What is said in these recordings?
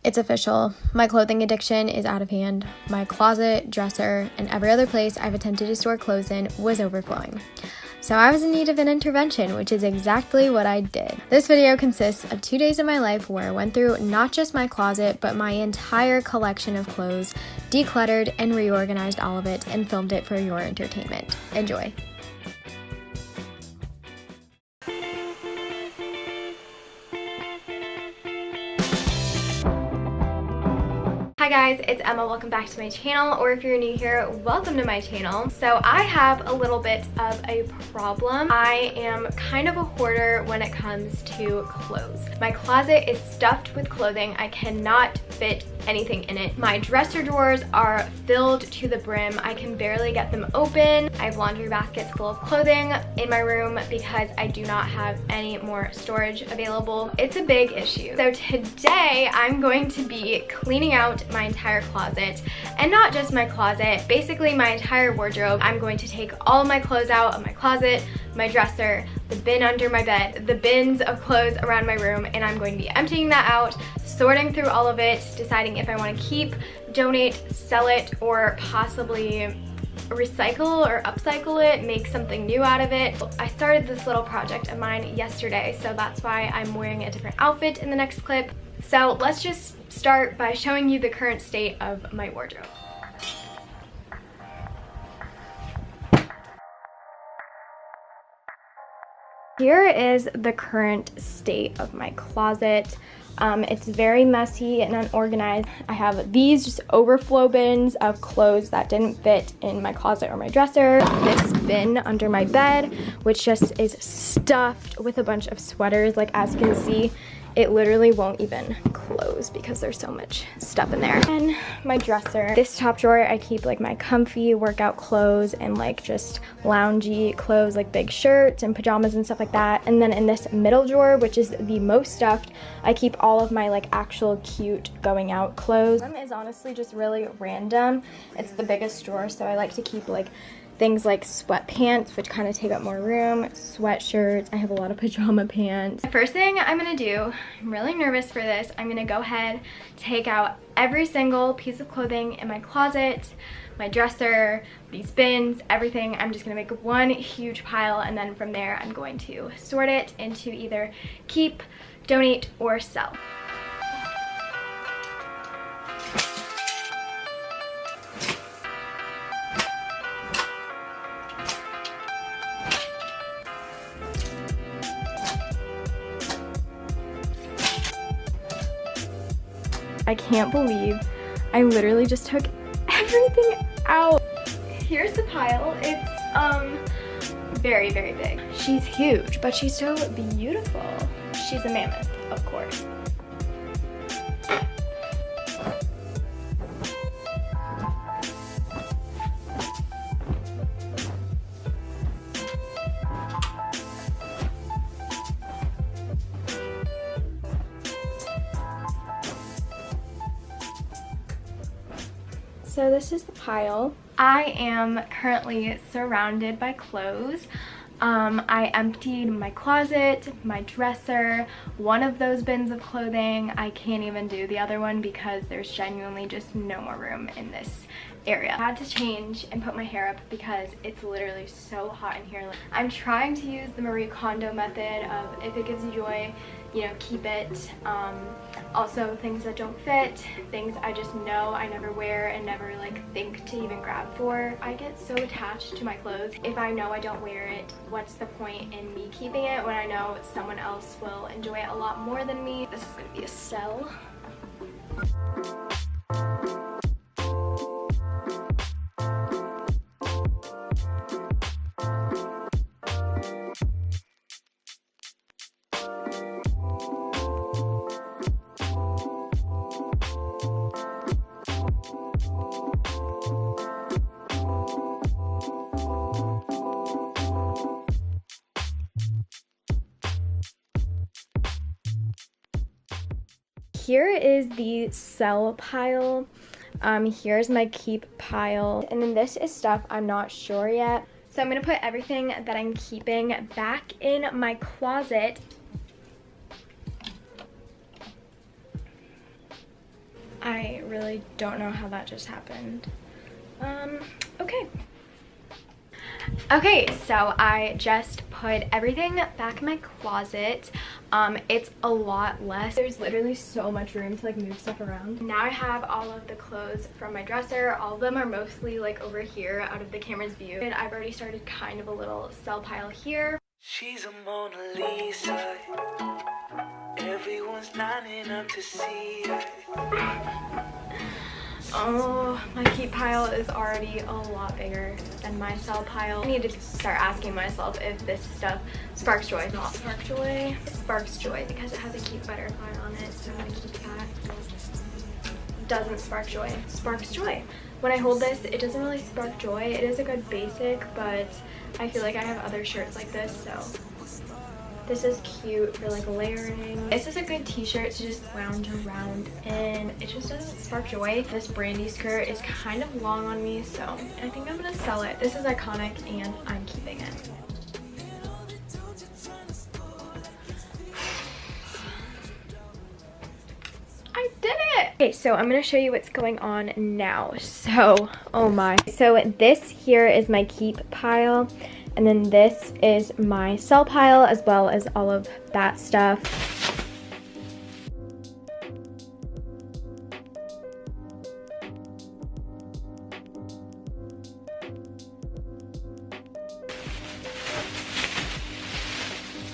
It's official. My clothing addiction is out of hand. My closet, dresser, and every other place I've attempted to store clothes in was overflowing. So I was in need of an intervention, which is exactly what I did. This video consists of 2 days of my life where I went through not just my closet, but my entire collection of clothes, decluttered and reorganized all of it, and filmed it for your entertainment. Enjoy. Hi guys, it's Emma. Welcome back to my channel, or if you're new here, welcome to my channel. So I have a little bit of a problem. I am kind of a hoarder when it comes to clothes. My closet is stuffed with clothing. I cannot fit anything in it. My dresser drawers are filled to the brim. I can barely get them open. I have laundry baskets full of clothing in my room because I do not have any more storage available. It's a big issue. So today I'm going to be cleaning out my entire closet, and not just my closet, basically my entire wardrobe. I'm going to take all of my clothes out of my closet, my dresser, the bin under my bed, the bins of clothes around my room, and I'm going to be emptying that out, sorting through all of it, deciding if I want to keep, donate, sell it, or possibly recycle or upcycle it, make something new out of it. I started this little project of mine yesterday, so that's why I'm wearing a different outfit in the next clip. So let's just start by showing you the current state of my wardrobe. Here is the current state of my closet. It's very messy and unorganized. I have these just overflow bins of clothes that didn't fit in my closet or my dresser. This bin under my bed, which just is stuffed with a bunch of sweaters. Like, as you can see, it literally won't even close because there's so much stuff in there. And my dresser. This top drawer, I keep like my comfy workout clothes and like just loungy clothes, like big shirts and pajamas and stuff like that. And then in this middle drawer, which is the most stuffed, I keep all of my like actual cute going out clothes. This is honestly just really random. It's the biggest drawer, so I like to keep like things like sweatpants, which kind of take up more room, sweatshirts. I have a lot of pajama pants. The first thing I'm gonna do, I'm really nervous for this, I'm gonna go ahead, take out every single piece of clothing in my closet, my dresser, these bins, everything. I'm just gonna make one huge pile, and then from there I'm going to sort it into either keep, donate, or sell. I can't believe I literally just took everything out. Here's the pile. It's very, very big. She's huge, but she's so beautiful. She's a mammoth, of course. So this is the pile. I am currently surrounded by clothes. I emptied my closet, my dresser, one of those bins of clothing. I can't even do the other one because there's genuinely just no more room in this area. I had to change and put my hair up because it's literally so hot in here. I'm trying to use the Marie Kondo method of if it gives you joy, you know, keep it. Also, things that don't fit, things I just know I never wear and never like think to even grab for. I get so attached to my clothes. If I know I don't wear it, what's the point in me keeping it when I know someone else will enjoy it a lot more than me? This is gonna be a sell. Here is the sell pile. Here's my keep pile. And then this is stuff I'm not sure yet. So I'm gonna put everything that I'm keeping back in my closet. I really don't know how that just happened. Okay. Okay, so I just put everything back in my closet. It's a lot less. There's literally so much room to like move stuff around. Now I have all of the clothes from my dresser. All of them are mostly like over here out of the camera's view. And I've already started kind of a little sell pile here. She's a Mona Lisa. Everyone's lining up to see her. Oh, my keep pile is already a lot bigger than my sell pile. I need to start asking myself if this stuff sparks joy. Not spark joy. It sparks joy because it has a cute butterfly on it, so I'm gonna keep that. Doesn't spark joy. Sparks joy. When I hold this, it doesn't really spark joy. It is a good basic, but I feel like I have other shirts like this, so this is cute for like layering. This is a good t-shirt to just lounge around and it just doesn't spark joy. This brandy skirt is kind of long on me, so I think I'm gonna sell it. This is iconic and I'm keeping it. I did it! Okay, so I'm gonna show you what's going on now. So, oh my. So this here is my keep pile. And then this is my sell pile as well as all of that stuff.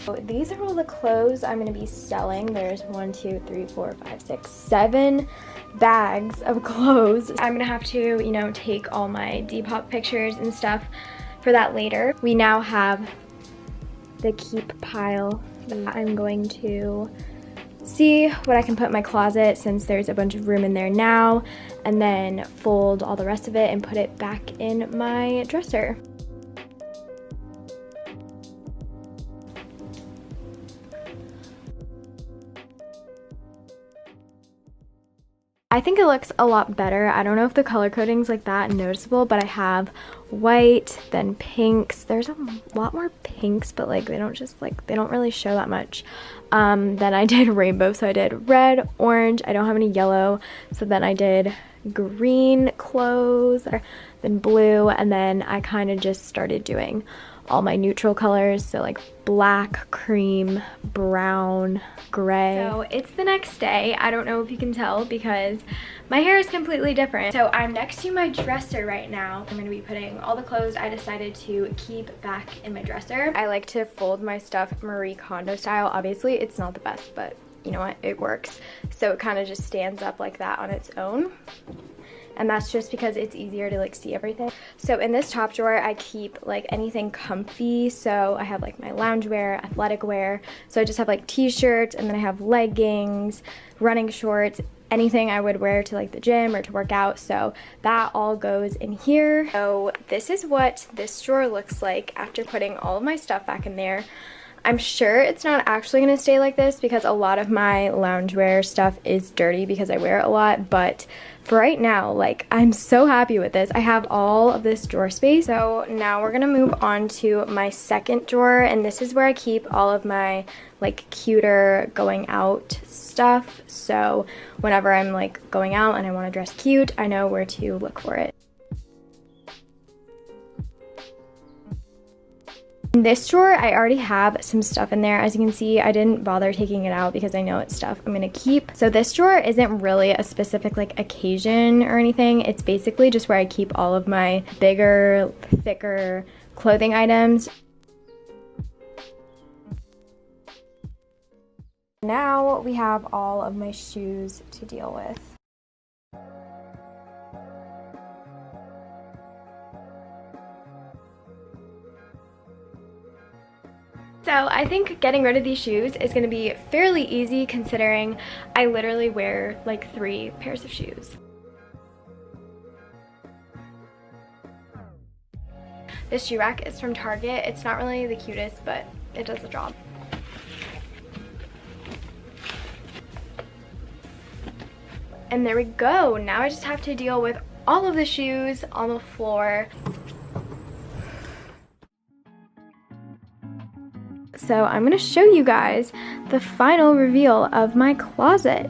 So these are all the clothes I'm going to be selling. There's 1, 2, 3, 4, 5, 6, 7 bags of clothes. I'm going to have to, you know, take all my Depop pictures and stuff for that later. We now have the keep pile that I'm going to see what I can put in my closet since there's a bunch of room in there now, and then fold all the rest of it and put it back in my dresser. I think it looks a lot better. I don't know if the color coding's like that noticeable, but I have white, then pinks. There's a lot more pinks, but like they don't really show that much. Then I did rainbow, so I did red, orange. I don't have any yellow, so then I did green clothes, then blue, and then I kind of just started doing all my neutral colors, so like black, cream, brown, gray. So it's the next day. I don't know if you can tell because my hair is completely different. So I'm next to my dresser right now. I'm gonna be putting all the clothes I decided to keep back in my dresser. I like to fold my stuff Marie Kondo style. Obviously it's not the best, but you know what, it works. So it kind of just stands up like that on its own. And that's just because it's easier to like see everything. So in this top drawer, I keep like anything comfy. So I have like my loungewear, athletic wear. So I just have like t-shirts, and then I have leggings, running shorts, anything I would wear to like the gym or to work out. So that all goes in here. So this is what this drawer looks like after putting all of my stuff back in there. I'm sure it's not actually going to stay like this because a lot of my loungewear stuff is dirty because I wear it a lot, but for right now, like, I'm so happy with this. I have all of this drawer space. So now we're going to move on to my second drawer, and this is where I keep all of my like cuter going out stuff. So whenever I'm like going out and I want to dress cute, I know where to look for it. In this drawer, I already have some stuff in there. As you can see, I didn't bother taking it out because I know it's stuff I'm gonna keep. So this drawer isn't really a specific like occasion or anything. It's basically just where I keep all of my bigger, thicker clothing items. Now we have all of my shoes to deal with. So I think getting rid of these shoes is going to be fairly easy considering I literally wear like 3 pairs of shoes. This shoe rack is from Target. It's not really the cutest, but it does the job. And there we go. Now I just have to deal with all of the shoes on the floor. So I'm going to show you guys the final reveal of my closet.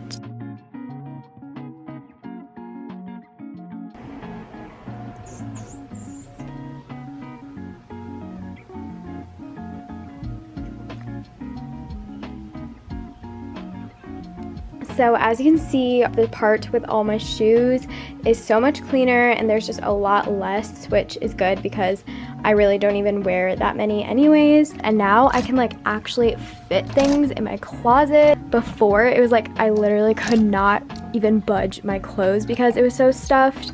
So as you can see, the part with all my shoes is so much cleaner and there's just a lot less, which is good because I really don't even wear that many anyways. And now I can like actually fit things in my closet. Before it was like I literally could not even budge my clothes because it was so stuffed.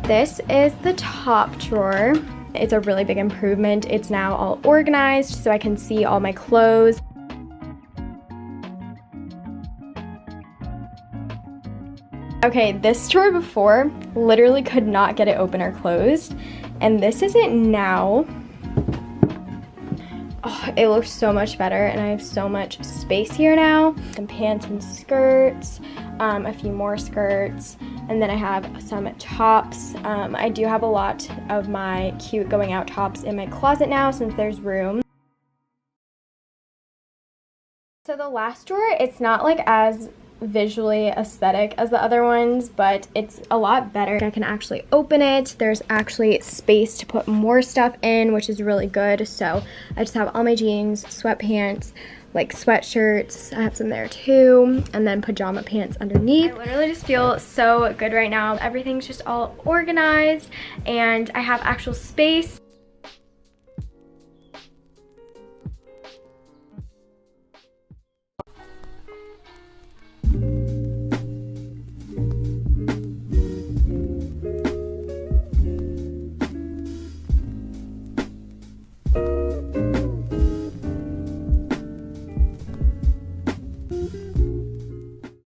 This is the top drawer. It's a really big improvement. It's now all organized so I can see all my clothes. Okay, this drawer before literally could not get it open or closed, and this is it now. Oh, it looks so much better and I have so much space here now. Some pants and skirts, a few more skirts, and then I have some tops. I do have a lot of my cute going out tops in my closet now since there's room. So the last drawer, it's not like as visually aesthetic as the other ones, but it's a lot better. I can actually open it. There's actually space to put more stuff in, which is really good. So I just have all my jeans, sweatpants, like sweatshirts, I have some there too, and then pajama pants underneath. I literally just feel so good right now. Everything's just all organized and I have actual space.